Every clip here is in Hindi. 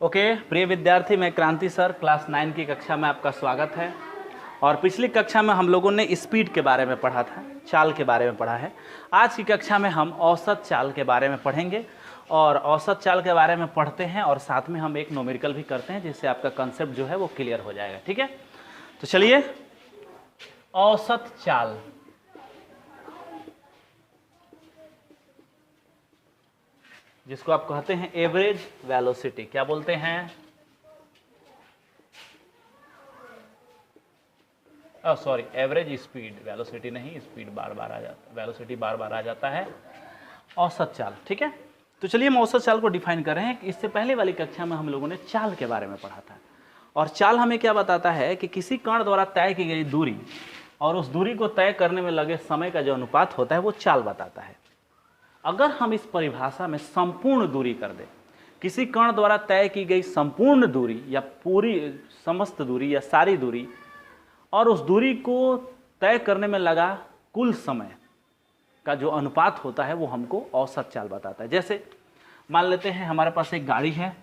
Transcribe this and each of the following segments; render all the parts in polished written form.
ओके प्रिय विद्यार्थी, मैं क्रांति सर क्लास 9 की कक्षा में आपका स्वागत है। और पिछली कक्षा में हम लोगों ने स्पीड के बारे में पढ़ा था, चाल के बारे में पढ़ा है। आज की कक्षा में हम औसत चाल के बारे में पढ़ेंगे और औसत चाल के बारे में पढ़ते हैं और साथ में हम एक न्यूमेरिकल भी करते हैं, जिससे आपका कंसेप्ट जो है वो क्लियर हो जाएगा। ठीक है, तो चलिए औसत चाल। जिसको आप कहते हैं एवरेज वेलोसिटी, क्या बोलते हैं? सॉरी, एवरेज स्पीड, वेलोसिटी नहीं, स्पीड बार बार आ जाता, वेलोसिटी बार बार आ जाता है। औसत चाल, ठीक है। तो चलिए हम औसत चाल को डिफाइन कर रहे हैं। इससे पहले वाली कक्षा में हम लोगों ने चाल के बारे में पढ़ा था, और चाल हमें क्या बताता है कि किसी कण द्वारा तय की गई दूरी और उस दूरी को तय करने में लगे समय का जो अनुपात होता है वो चाल बताता है। अगर हम इस परिभाषा में संपूर्ण दूरी कर दें, किसी कण द्वारा तय की गई संपूर्ण दूरी या पूरी समस्त दूरी या सारी दूरी और उस दूरी को तय करने में लगा कुल समय का जो अनुपात होता है वो हमको औसत चाल बताता है। जैसे मान लेते हैं हमारे पास एक गाड़ी है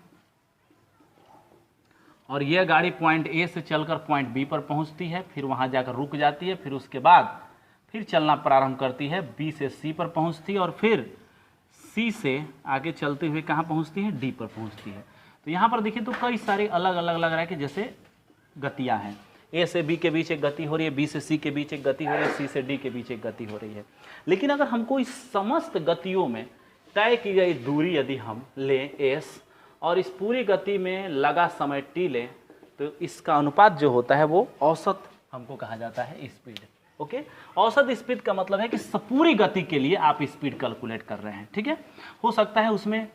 और यह गाड़ी पॉइंट ए से चलकर पॉइंट बी पर पहुंचती है, फिर वहां जाकर रुक जाती है, फिर उसके बाद फिर चलना प्रारंभ करती है, बी से सी पर पहुंचती है और फिर सी से आगे चलते हुए कहाँ पहुंचती है? डी पर पहुंचती है। तो यहाँ पर देखिए तो कई सारे अलग अलग लग रहा है कि जैसे गतियाँ हैं। ए से बी के बीच एक गति हो रही है, बी से सी के बीच एक गति हो रही है, सी से डी के बीच एक गति हो रही है। लेकिन अगर हमको इस समस्त गतियों में तय की गई दूरी यदि हम लें एस और इस पूरी गति में लगा समय टी लें, तो इसका अनुपात जो होता है वो औसत हमको कहा जाता है स्पीड। ओके, औसत स्पीड का मतलब है कि पूरी गति के लिए आप स्पीड कैलकुलेट कर रहे हैं। ठीक है, हो सकता है उसमें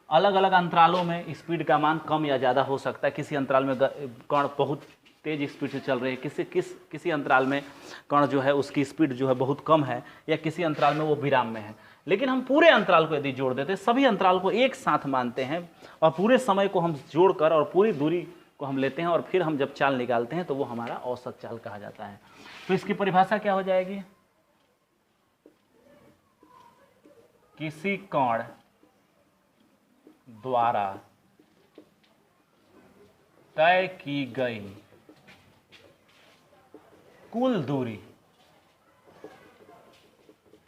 अलग अलग अंतरालों में स्पीड का मान कम या ज़्यादा हो सकता है। किसी अंतराल में कण बहुत तेज स्पीड से चल रहे हैं, किसी अंतराल में कण जो है उसकी स्पीड जो है बहुत कम है, या किसी अंतराल में वो विराम में है। लेकिन हम पूरे अंतराल को यदि जोड़ देते हैं, सभी अंतराल को एक साथ मानते हैं और पूरे समय को हम जोड़कर और पूरी दूरी को हम लेते हैं और फिर हम जब चाल निकालते हैं तो वो हमारा औसत चाल कहा जाता है। तो इसकी परिभाषा क्या हो जाएगी? किसी कण द्वारा तय की गई कुल दूरी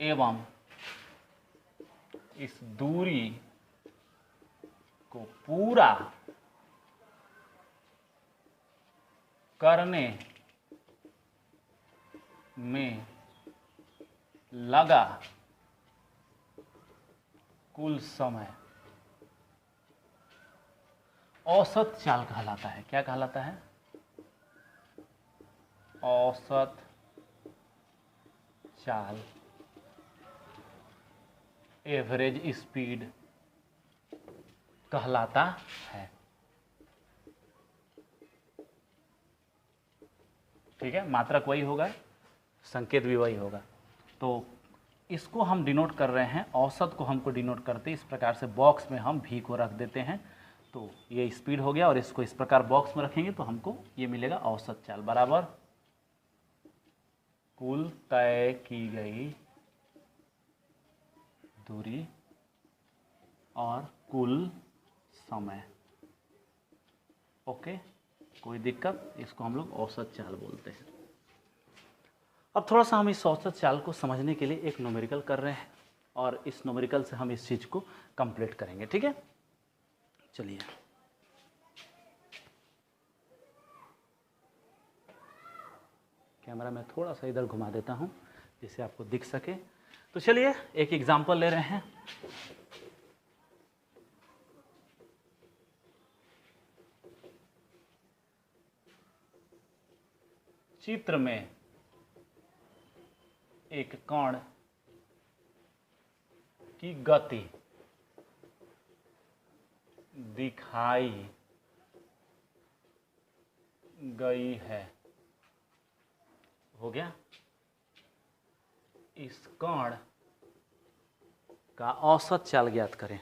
एवं इस दूरी को पूरा करने में लगा कुल समय औसत चाल कहलाता है। क्या कहलाता है? औसत चाल, एवरेज स्पीड कहलाता है। ठीक है, मात्रक वही होगा, संकेत भी वही होगा। तो इसको हम डिनोट कर रहे हैं, औसत को हमको डिनोट करते इस प्रकार से बॉक्स में हम भी को रख देते हैं। तो ये स्पीड हो गया और इसको इस प्रकार बॉक्स में रखेंगे तो हमको ये मिलेगा औसत चाल बराबर कुल तय की गई दूरी और कुल समय। ओके, कोई दिक्कत? इसको हम लोग औसत चाल बोलते हैं। अब थोड़ा सा हम इस औसत चाल को समझने के लिए एक न्यूमेरिकल कर रहे हैं और इस न्यूमेरिकल से हम इस चीज को कंप्लीट करेंगे। ठीक है, चलिए कैमरा में थोड़ा सा इधर घुमा देता हूं जिससे आपको दिख सके। तो चलिए एक एग्जांपल ले रहे हैं। चित्र में एक कण की गति दिखाई गई है। हो गया? इस कण का औसत चाल ज्ञात करें।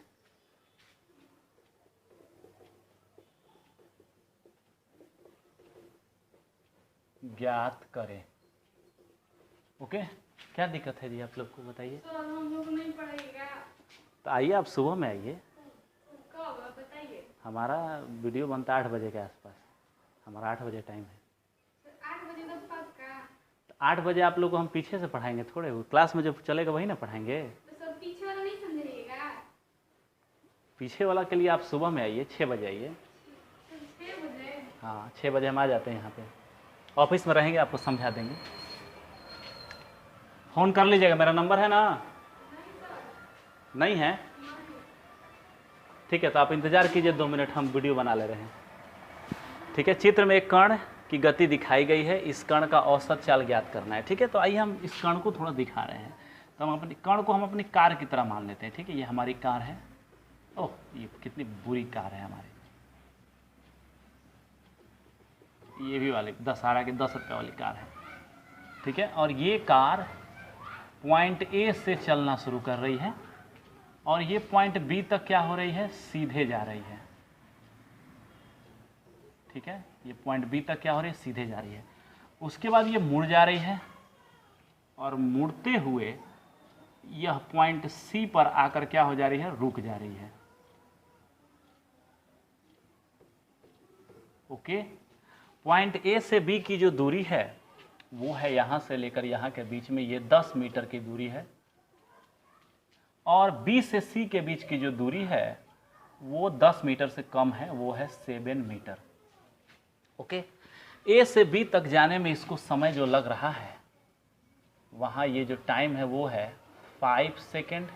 ज्ञात करें। ओके, क्या दिक्कत है जी आप लोग को बताइए। तो हम लोग नहीं पढ़ेगा। तो आइए, आप सुबह में आइए। कब बताइए। हमारा वीडियो बनता 8 बजे के आसपास, हमारा 8 बजे टाइम है। 8 बजे तक पक्का? 8 बजे आप लोग को हम पीछे से पढ़ाएंगे थोड़े, क्लास में जब चलेगा वही ना पढ़ाएंगे। तो सब पीछे वाला नहीं समझिएगा? पीछे वाला के लिए आप सुबह में आइए, 6 बजे आइए। 6 बजे? हाँ 6 बजे हम आ जाते हैं यहाँ पे, ऑफिस में रहेंगे, आपको समझा देंगे। फ़ोन कर लीजिएगा, मेरा नंबर है ना? नहीं है? ठीक है, तो आप इंतज़ार कीजिए 2 मिनट, हम वीडियो बना ले रहे हैं। ठीक है, चित्र में एक कण की गति दिखाई गई है, इस कण का औसत चाल ज्ञात करना है। ठीक है, तो आइए हम इस कण को थोड़ा दिखा रहे हैं। तो हम अपनी कण को हम अपनी कार की तरह मान लेते हैं। ठीक है, ये हमारी कार है। ओह, ये कितनी बुरी कार है हमारी, ये भी वाली 10 रुपये वाली कार है। ठीक है, और ये कार पॉइंट ए से चलना शुरू कर रही है और ये पॉइंट बी तक क्या हो रही है, सीधे जा रही है। ठीक है, ये पॉइंट बी तक क्या हो रही है, सीधे जा रही है। उसके बाद ये मुड़ जा रही है और मुड़ते हुए यह पॉइंट सी पर आकर क्या हो जा रही है, रुक जा रही है। ओके, पॉइंट ए से बी की जो दूरी है वो है यहाँ से लेकर यहाँ के बीच में ये 10 मीटर की दूरी है, और बी से सी के बीच की जो दूरी है वो 10 मीटर से कम है, वो है 7 मीटर। ओके, ए से बी तक जाने में इसको समय जो लग रहा है, वहाँ ये जो टाइम है वो है 5 सेकेंड,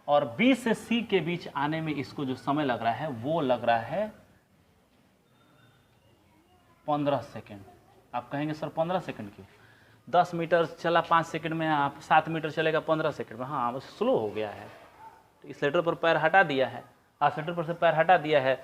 और बी से सी के बीच आने में इसको जो समय लग रहा है वो लग रहा है 15 सेकेंड। आप कहेंगे सर 15 सेकेंड क्यों? 10 मीटर चला 5 सेकेंड में, आप 7 मीटर चलेगा 15 सेकेंड में। हाँ, बस स्लो हो गया है, तो एक्सीलेटर पर पैर हटा दिया है, एक्सीलेटर पर से पैर हटा दिया है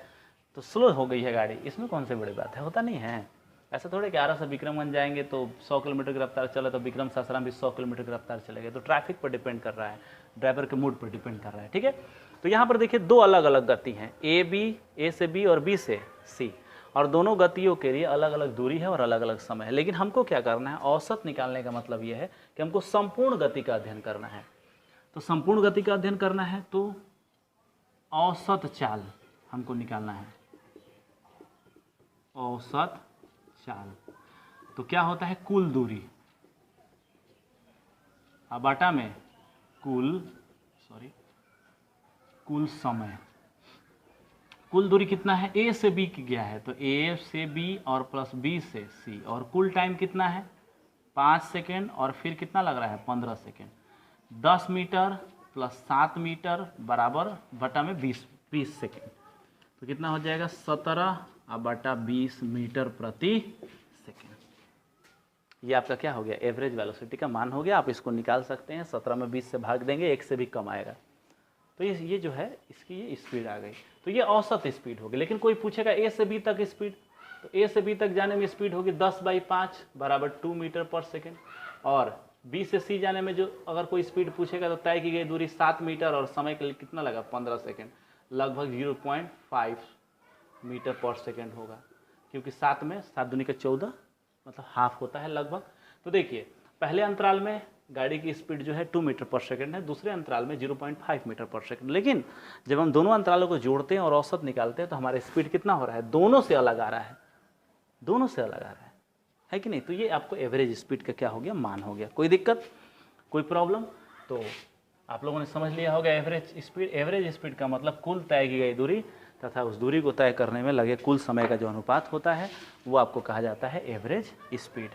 तो स्लो हो गई है गाड़ी। इसमें कौन सी बड़ी बात है, होता नहीं है। ऐसा थोड़े कि आरा से विक्रमगंज जाएंगे तो 100 किलोमीटर की रफ्तार चले तो विक्रम सासाराम भी 100 किलोमीटर की रफ्तार चलेगा। तो ट्रैफिक पर डिपेंड कर रहा है, ड्राइवर के मूड पर डिपेंड कर रहा है। ठीक है, तो यहाँ पर देखिए 2 अलग अलग गति हैं, ए से बी और बी से सी, और दोनों गतियों के लिए अलग अलग दूरी है और अलग अलग समय है। लेकिन हमको क्या करना है, औसत निकालने का मतलब ये है कि हमको संपूर्ण गति का अध्ययन करना है। तो संपूर्ण गति का अध्ययन करना है तो औसत चाल हमको निकालना है, औसत चाल। तो क्या होता है, कुल दूरी बटा में कुल समय। कुल दूरी कितना है, ए से बी की गया है तो ए से बी और प्लस बी से सी, और कुल टाइम कितना है 5 सेकेंड, और फिर कितना लग रहा है 15 सेकेंड। 10 मीटर प्लस 7 मीटर बराबर बटा में 20 सेकेंड, तो कितना हो जाएगा 17/20 मीटर प्रति सेकेंड। ये आपका क्या हो गया, एवरेज वेलोसिटी का मान हो गया। आप इसको निकाल सकते हैं, 17 में 20 से भाग देंगे, 1 से भी कम आएगा। तो ये जो है इसकी ये स्पीड आ गई, तो ये औसत स्पीड होगी। लेकिन कोई पूछेगा ए से बी तक स्पीड, तो ए से बी तक जाने में स्पीड होगी 10/5 बराबर 2 मीटर पर सेकेंड, और बी से सी जाने में जो अगर कोई स्पीड पूछेगा तो तय की गई दूरी 7 मीटर और समय के लिए कितना लगा 15 सेकेंड, लगभग 0.5 मीटर पर सेकेंड होगा, क्योंकि 7 में 7 दूनी का 14 मतलब हाफ होता है लगभग। तो देखिए पहले अंतराल में गाड़ी की स्पीड जो है 2 मीटर पर सेकंड है, दूसरे अंतराल में 0.5 मीटर पर सेकंड। लेकिन जब हम दोनों अंतरालों को जोड़ते हैं और औसत निकालते हैं तो हमारा स्पीड कितना हो रहा है, दोनों से अलग आ रहा है, दोनों से अलग आ रहा है कि नहीं। तो ये आपको एवरेज स्पीड का क्या हो गया, मान हो गया। कोई दिक्कत, कोई प्रॉब्लम? तो आप लोगों ने समझ लिया होगा एवरेज स्पीड। एवरेज स्पीड का मतलब कुल तय की गई दूरी तथा उस दूरी को तय करने में लगे कुल समय का जो अनुपात होता है वो आपको कहा जाता है एवरेज स्पीड।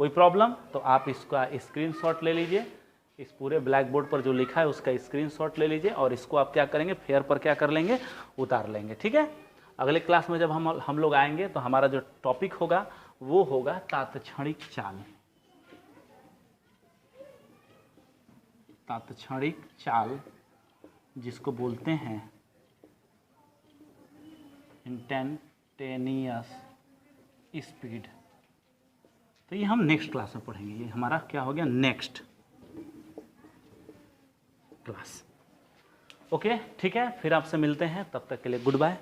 कोई प्रॉब्लम? तो आप इसका स्क्रीनशॉट ले लीजिए, इस पूरे ब्लैक बोर्ड पर जो लिखा है उसका स्क्रीनशॉट ले लीजिए, और इसको आप क्या करेंगे, फेयर पर क्या कर लेंगे, उतार लेंगे। ठीक है, अगले क्लास में जब हम लोग आएंगे तो हमारा जो टॉपिक होगा वो होगा तात्क्षणिक चाल। तात्क्षणिक चाल जिसको बोलते हैं इंस्टेंटेनियस स्पीड। तो ये हम नेक्स्ट क्लास में पढ़ेंगे, ये हमारा क्या हो गया, नेक्स्ट क्लास। ओके, ठीक है, फिर आपसे मिलते हैं, तब तक के लिए गुड बाय।